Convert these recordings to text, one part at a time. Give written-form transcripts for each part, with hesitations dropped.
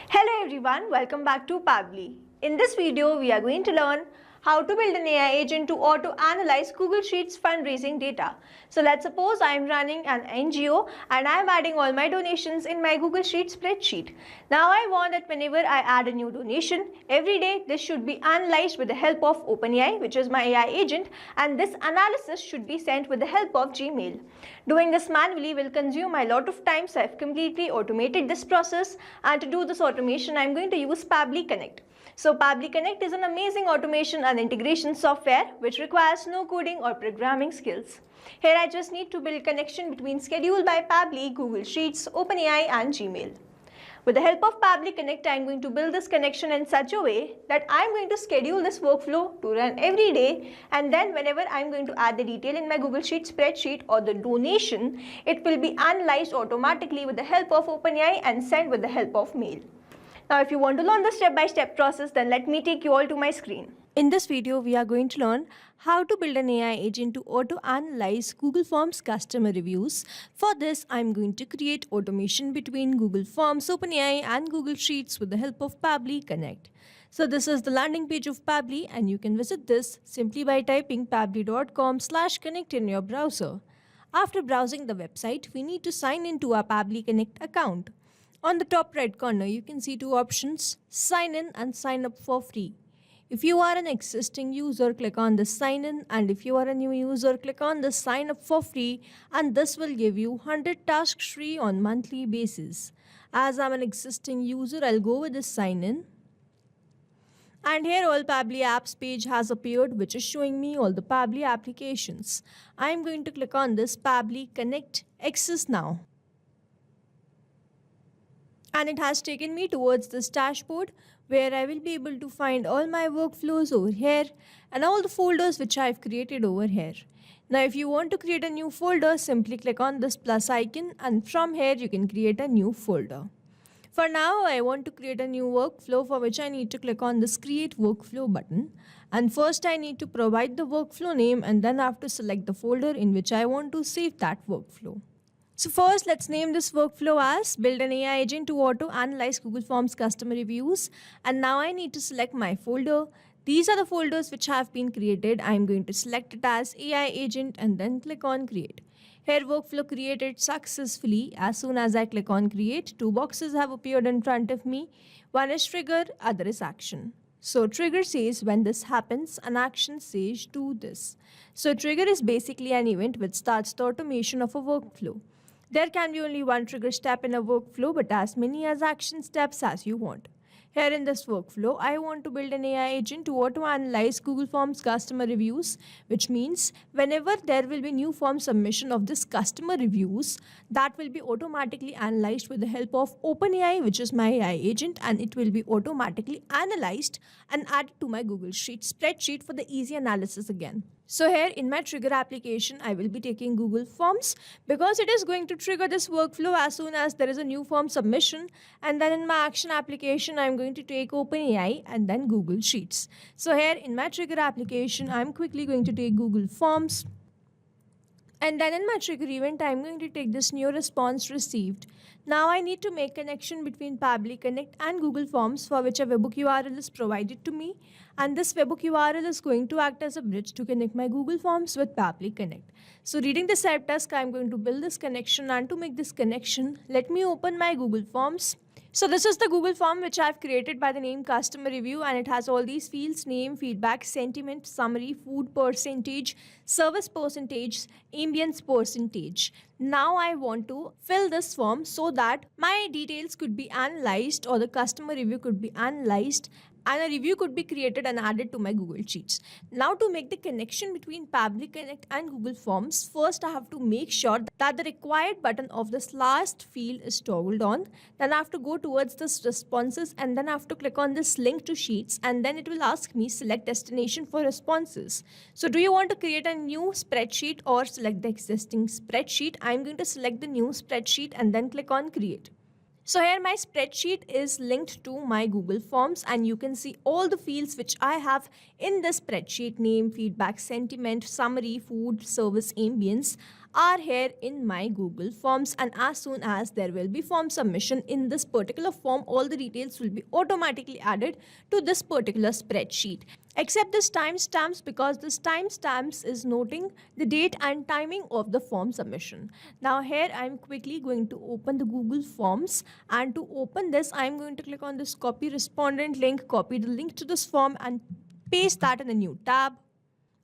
Hello everyone, welcome back to Pabbly. In this video, we are going to learn how to build an AI agent to auto-analyze Google Sheets fundraising data. So let's suppose I am running an NGO and I am adding all my donations in my Google Sheets spreadsheet. Now I want that whenever I add a new donation, every day this should be analyzed with the help of OpenAI, which is my AI agent, and this analysis should be sent with the help of Gmail. Doing this manually will consume a lot of time, so I've completely automated this process, and to do this automation I'm going to use Pabbly Connect. So Pabbly Connect is an amazing automation and integration software which requires no coding or programming skills. Here I just need to build connection between Schedule by Pabbly, Google Sheets, OpenAI and Gmail. With the help of Pabbly Connect, I am going to build this connection in such a way that I am going to schedule this workflow to run every day, and then whenever I am going to add the detail in my Google Sheets spreadsheet or the donation, it will be analyzed automatically with the help of OpenAI and sent with the help of mail. Now if you want to learn the step-by-step process, then let me take you all to my screen. In this video, we are going to learn how to build an AI agent to auto-analyze Google Forms customer reviews. For this, I'm going to create automation between Google Forms, OpenAI and Google Sheets with the help of Pabbly Connect. So this is the landing page of Pabbly, and you can visit this simply by typing pabbly.com/connect in your browser. After browsing the website, we need to sign into our Pabbly Connect account. On the top right corner, you can see two options, sign in and sign up for free. If you are an existing user, click on the sign in, and if you are a new user, click on the sign up for free, and this will give you 100 tasks free on monthly basis. As I'm an existing user, I'll go with the sign in. And here all Pabbly apps page has appeared, which is showing me all the Pabbly applications. I'm going to click on this Pabbly Connect Access Now. And it has taken me towards this dashboard where I will be able to find all my workflows over here and all the folders which I've created over here. Now if you want to create a new folder, simply click on this plus icon, and from here you can create a new folder. For now, I want to create a new workflow, for which I need to click on this create workflow button, and first I need to provide the workflow name, and then I have to select the folder in which I want to save that workflow. So first, let's name this workflow as build an AI agent to auto-analyze Google Forms customer reviews. And now I need to select my folder. These are the folders which have been created. I'm going to select it as AI agent and then click on create. Here workflow created successfully. As soon as I click on create, two boxes have appeared in front of me. One is trigger, other is action. So trigger says when this happens, and action says do this. So trigger is basically an event which starts the automation of a workflow. There can be only one trigger step in a workflow, but as many as action steps as you want. Here in this workflow, I want to build an AI agent to auto-analyze Google Forms customer reviews, which means whenever there will be new form submission of this customer reviews, that will be automatically analyzed with the help of OpenAI, which is my AI agent, and it will be automatically analyzed and added to my Google Sheets spreadsheet for the easy analysis again. So here in my trigger application, I will be taking Google Forms because it is going to trigger this workflow as soon as there is a new form submission. And then in my action application, I'm going to take OpenAI and then Google Sheets. So here in my trigger application, I'm quickly going to take Google Forms. And then in my trigger event, I'm going to take this new response received. Now I need to make connection between Pabbly Connect and Google Forms, for which a webhook URL is provided to me. And this webhook URL is going to act as a bridge to connect my Google Forms with Pabbly Connect. So reading this help task, I'm going to build this connection, and to make this connection, let me open my Google Forms. So this is the Google form which I've created by the name customer review, and it has all these fields: name, feedback, sentiment, summary, food percentage, service percentage, ambience percentage. Now I want to fill this form so that my details could be analyzed, or the customer review could be analyzed, and a review could be created and added to my Google Sheets. Now to make the connection between Pabbly Connect and Google Forms, first I have to make sure that the required button of this last field is toggled on. Then I have to go towards this responses, and then I have to click on this link to Sheets, and then it will ask me select destination for responses. So do you want to create a new spreadsheet or select the existing spreadsheet? I'm going to select the new spreadsheet and then click on create. So here my spreadsheet is linked to my Google Forms, and you can see all the fields which I have in this spreadsheet: name, feedback, sentiment, summary, food, service, ambience. are here in my Google Forms, and as soon as there will be form submission in this particular form, all the details will be automatically added to this particular spreadsheet. Except this timestamps, because this timestamps is noting the date and timing of the form submission. Now here I'm quickly going to open the Google Forms, and to open this I'm going to click on this copy respondent link, copy the link to this form and paste that in a new tab.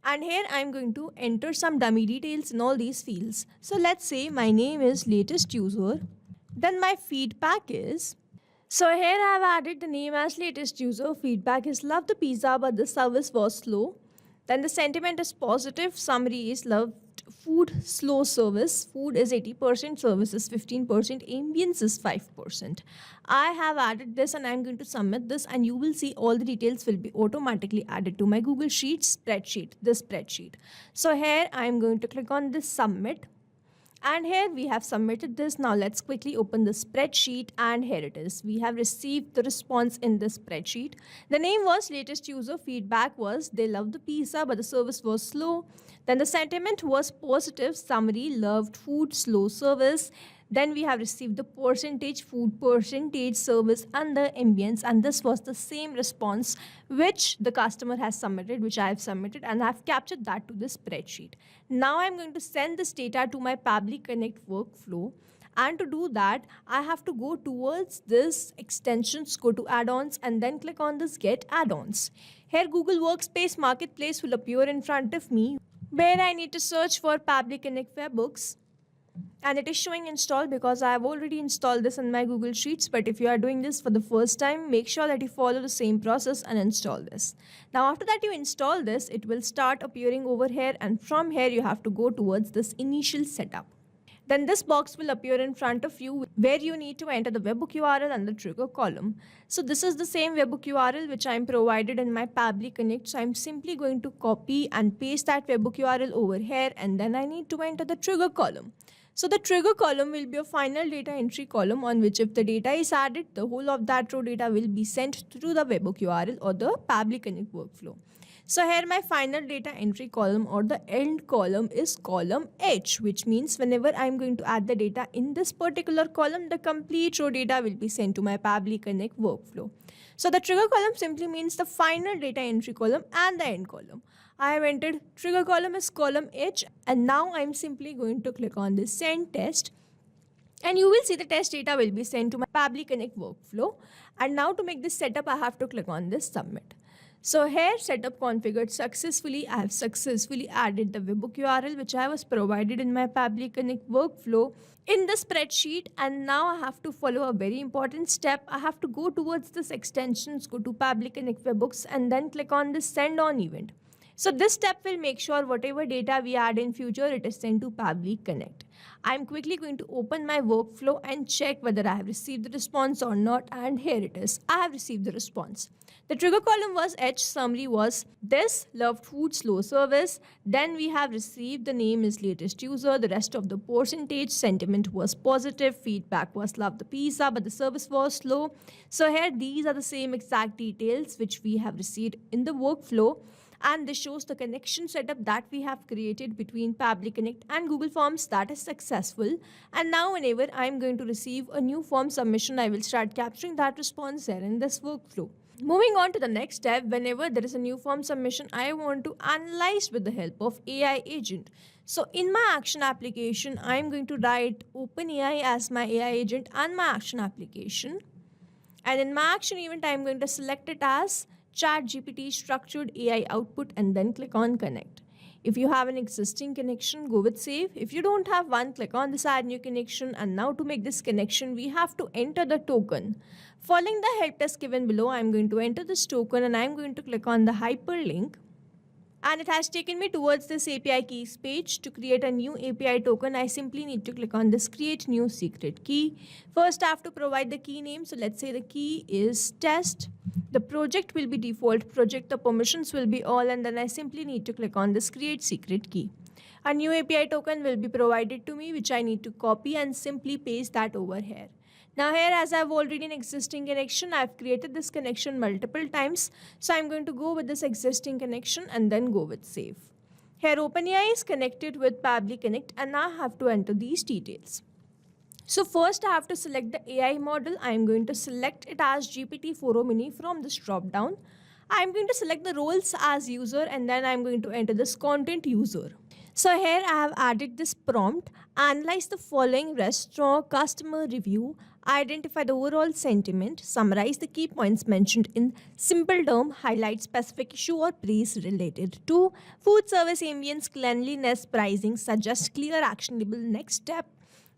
And here I'm going to enter some dummy details in all these fields. So let's say my name is latest user, then my feedback is, so here I have added the name as latest user, feedback is love the pizza but the service was slow. Then the sentiment is positive, summary is loved food, slow service, food is 80%, service is 15%, ambience is 5%. I have added this and I'm going to submit this, and you will see all the details will be automatically added to my Google Sheets this spreadsheet. So here I'm going to click on this submit. And here we have submitted this. Now let's quickly open the spreadsheet, and here it is. We have received the response in the spreadsheet. The name was latest user, feedback was they loved the pizza but the service was slow. Then the sentiment was positive, summary loved food, slow service. Then we have received the percentage, food percentage, service and the ambience, and this was the same response which the customer has submitted, which I have submitted, and I have captured that to the spreadsheet. Now I'm going to send this data to my Pabbly Connect workflow, and to do that I have to go towards this extensions, go to add-ons and then click on this get add-ons. Here Google Workspace Marketplace will appear in front of me, where I need to search for Pabbly Connect Webhooks. And it is showing install because I have already installed this in my Google Sheets. But if you are doing this for the first time, make sure that you follow the same process and install this. Now after that you install this, it will start appearing over here, and from here you have to go towards this initial setup. Then this box will appear in front of you where you need to enter the webhook URL and the trigger column. So this is the same webhook URL which I am provided in my Pabbly Connect. So I'm simply going to copy and paste that webhook URL over here, and then I need to enter the trigger column. So the trigger column will be a final data entry column on which if the data is added, the whole of that row data will be sent through the webhook URL or the Pabbly Connect workflow. So here my final data entry column or the end column is column H, which means whenever I'm going to add the data in this particular column, the complete row data will be sent to my Pabbly Connect workflow. So the trigger column simply means the final data entry column and the end column. I have entered trigger column is column H, and now I'm simply going to click on this send test, and you will see the test data will be sent to my Pabbly Connect workflow. And now to make this setup, I have to click on this submit. So here setup configured successfully. I have successfully added the webhook URL which I was provided in my Pabbly Connect workflow in the spreadsheet, and now I have to follow a very important step. I have to go towards this extensions, go to Pabbly Connect webhooks and then click on this send on event. So this step will make sure whatever data we add in future, it is sent to Pabbly Connect. I'm quickly going to open my workflow and check whether I have received the response or not, and here it is. I have received the response. The trigger column was H, summary was this, loved food, slow service. Then we have received the name is latest user, the rest of the percentage, sentiment was positive, feedback was love the pizza but the service was slow. So here these are the same exact details which we have received in the workflow. And this shows the connection setup that we have created between Pabbly Connect and Google Forms that is successful. And now whenever I'm going to receive a new form submission, I will start capturing that response there in this workflow. Moving on to the next step, whenever there is a new form submission, I want to analyze with the help of AI agent. So in my action application, I'm going to write OpenAI as my AI agent and my action application. And in my action event, I'm going to select it as ChatGPT structured AI output and then click on connect. If you have an existing connection, go with save. If you don't have one, click on this add new connection. And now to make this connection, we have to enter the token. Following the help test given below, I'm going to enter this token and I'm going to click on the hyperlink. And it has taken me towards this API keys page. To create a new API token, I simply need to click on this create new secret key. First, I have to provide the key name. So let's say the key is test. The project will be default project. The permissions will be all. And then I simply need to click on this create secret key. A new API token will be provided to me, which I need to copy and simply paste that over here. Now here, as I have already an existing connection, I have created this connection multiple times. So I'm going to go with this existing connection and then go with save. Here OpenAI is connected with Pabbly Connect and now I have to enter these details. So first I have to select the AI model. I am going to select it as GPT-4o Mini from this drop down. I am going to select the roles as user and then I am going to enter this content user. So here I have added this prompt, analyze the following restaurant customer review, identify the overall sentiment, summarize the key points mentioned in simple term, highlight specific issue or praise related to food service ambience, cleanliness, pricing, suggest clear actionable next step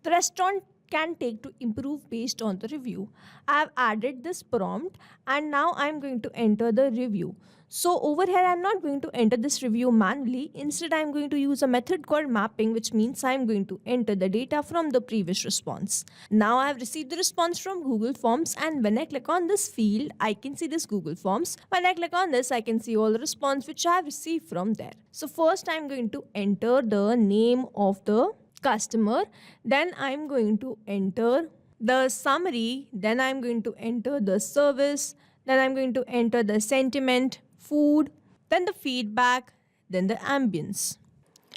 the restaurant can take to improve based on the review. I have added this prompt and now I am going to enter the review. So over here I am not going to enter this review manually. Instead I am going to use a method called mapping, which means I am going to enter the data from the previous response. Now I have received the response from Google Forms and when I click on this field I can see this Google Forms. When I click on this I can see all the response which I have received from there. So first I am going to enter the name of the customer, then I'm going to enter the summary, then I'm going to enter the service, then I'm going to enter the sentiment, food, then the feedback, then the ambience.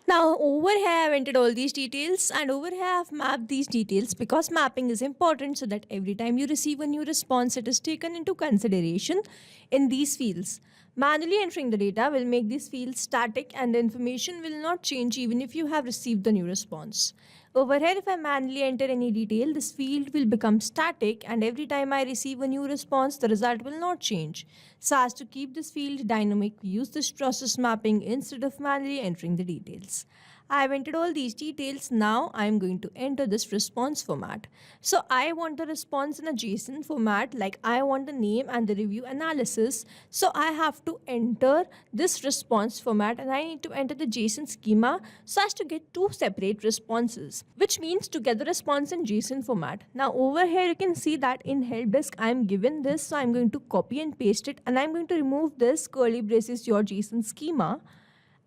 Now over here I've entered all these details and over here I've mapped these details because mapping is important so that every time you receive a new response it is taken into consideration in these fields. Manually entering the data will make these fields static and the information will not change even if you have received the new response. Over here, if I manually enter any detail, this field will become static and every time I receive a new response, the result will not change. So as to keep this field dynamic, we use this process mapping instead of manually entering the details. I have entered all these details. Now I am going to enter this response format. So I want the response in a JSON format, like I want the name and the review analysis. So I have to enter this response format and I need to enter the JSON schema so as to get two separate responses, which means to get the response in JSON format. Now over here you can see that in help desk I am given this, so I am going to copy and paste it and I am going to remove this curly braces your JSON schema.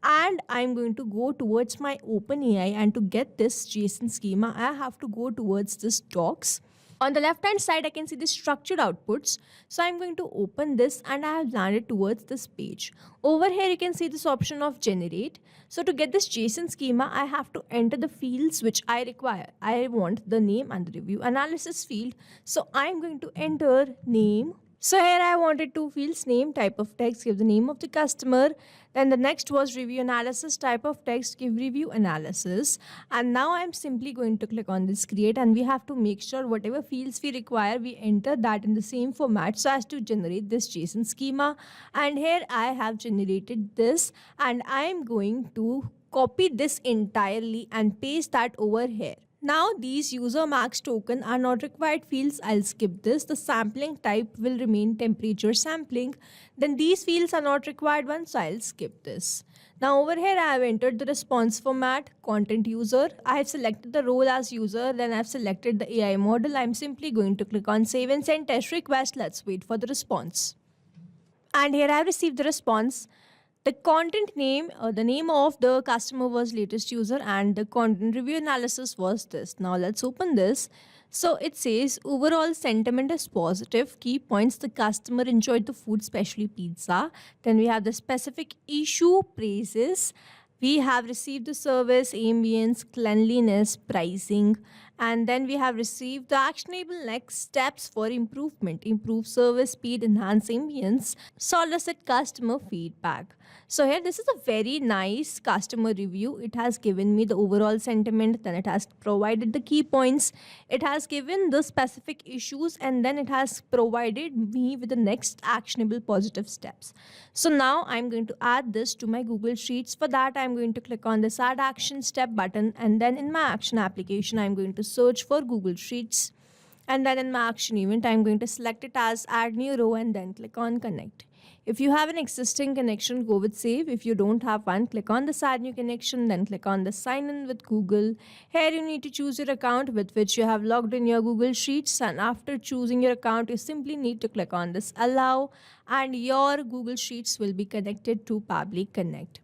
And I'm going to go towards my OpenAI, and to get this JSON schema, I have to go towards this docs. On the left hand side, I can see the structured outputs. So I'm going to open this and I have landed towards this page. Over here, you can see this option of generate. So to get this JSON schema, I have to enter the fields which I require. I want the name and the review analysis field. So I'm going to enter name. So here I wanted two fields, name, type of text, give the name of the customer. Then the next was review analysis, type of text, give review analysis. And now I'm simply going to click on this create and we have to make sure whatever fields we require, we enter that in the same format so as to generate this JSON schema. And here I have generated this and I'm going to copy this entirely and paste that over here. Now these user max token are not required fields. I'll skip this. The sampling type will remain temperature sampling. Then these fields are not required ones, so I'll skip this. Now over here I have entered the response format, content user. I have selected the role as user, then I've selected the AI model. I'm simply going to click on save and send test request. Let's wait for the response. And here I have received the response. The content name, the name of the customer was latest user and the content review analysis was this. Now let's open this. So it says overall sentiment is positive. Key points: the customer enjoyed the food, especially pizza. Then we have the specific issue praises. We have received the service, ambience, cleanliness, pricing, and then we have received the actionable next steps for improvement, improve service speed, enhance ambience, solicit customer feedback. So here this is a very nice customer review. It has given me the overall sentiment, then it has provided the key points, it has given the specific issues, and then it has provided me with the next actionable positive steps. So now I'm going to add this to my Google Sheets. For that I'm going to click on this add action step button, and then in my action application I'm going to search for Google Sheets, and then in my action event I'm going to select it as add new row and then click on connect. If you have an existing connection, go with save. If you don't have one, click on this add new connection, then click on the sign in with Google. Here you need to choose your account with which you have logged in your Google Sheets, and after choosing your account you simply need to click on this allow and your Google Sheets will be connected to Pabbly Connect.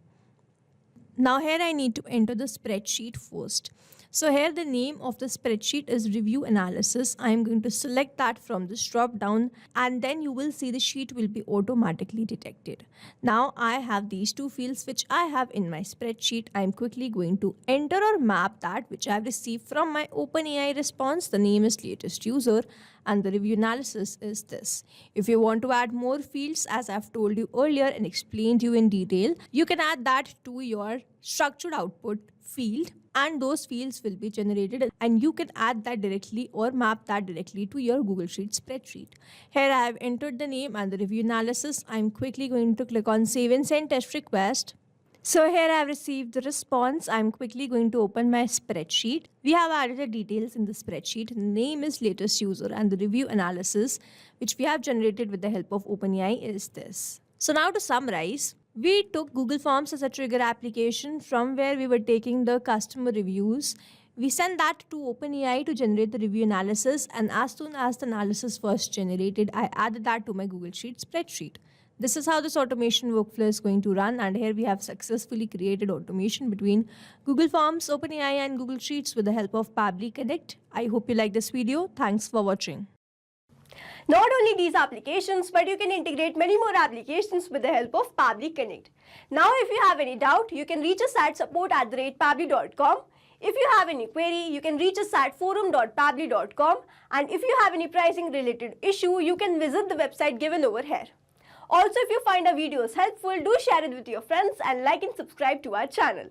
Now here I need to enter the spreadsheet first. So here the name of the spreadsheet is review analysis. I am going to select that from this drop down, and then you will see the sheet will be automatically detected. Now I have these two fields which I have in my spreadsheet. I am quickly going to enter or map that which I have received from my OpenAI response. The name is latest user and the review analysis is this. If you want to add more fields, as I've told you earlier and explained you in detail, you can add that to your structured output field, and those fields will be generated and you can add that directly or map that directly to your Google Sheets spreadsheet. Here I have entered the name and the review analysis. I'm quickly going to click on save and send test request. So here I have received the response. I'm quickly going to open my spreadsheet. We have added the details in the spreadsheet. The name is latest user and the review analysis which we have generated with the help of OpenAI is this. So now to summarize, we took Google Forms as a trigger application from where we were taking the customer reviews. We sent that to OpenAI to generate the review analysis, and as soon as the analysis was generated, I added that to my Google Sheets spreadsheet. This is how this automation workflow is going to run, and here we have successfully created automation between Google Forms, OpenAI and Google Sheets with the help of Pabbly Connect. I hope you like this video. Thanks for watching. Not only these applications, but you can integrate many more applications with the help of Pabbly Connect. Now if you have any doubt, you can reach us at support@pabbly.com. If you have any query, you can reach us at forum.pabbly.com, and if you have any pricing related issue, you can visit the website given over here. Also, if you find our videos helpful, do share it with your friends and like and subscribe to our channel.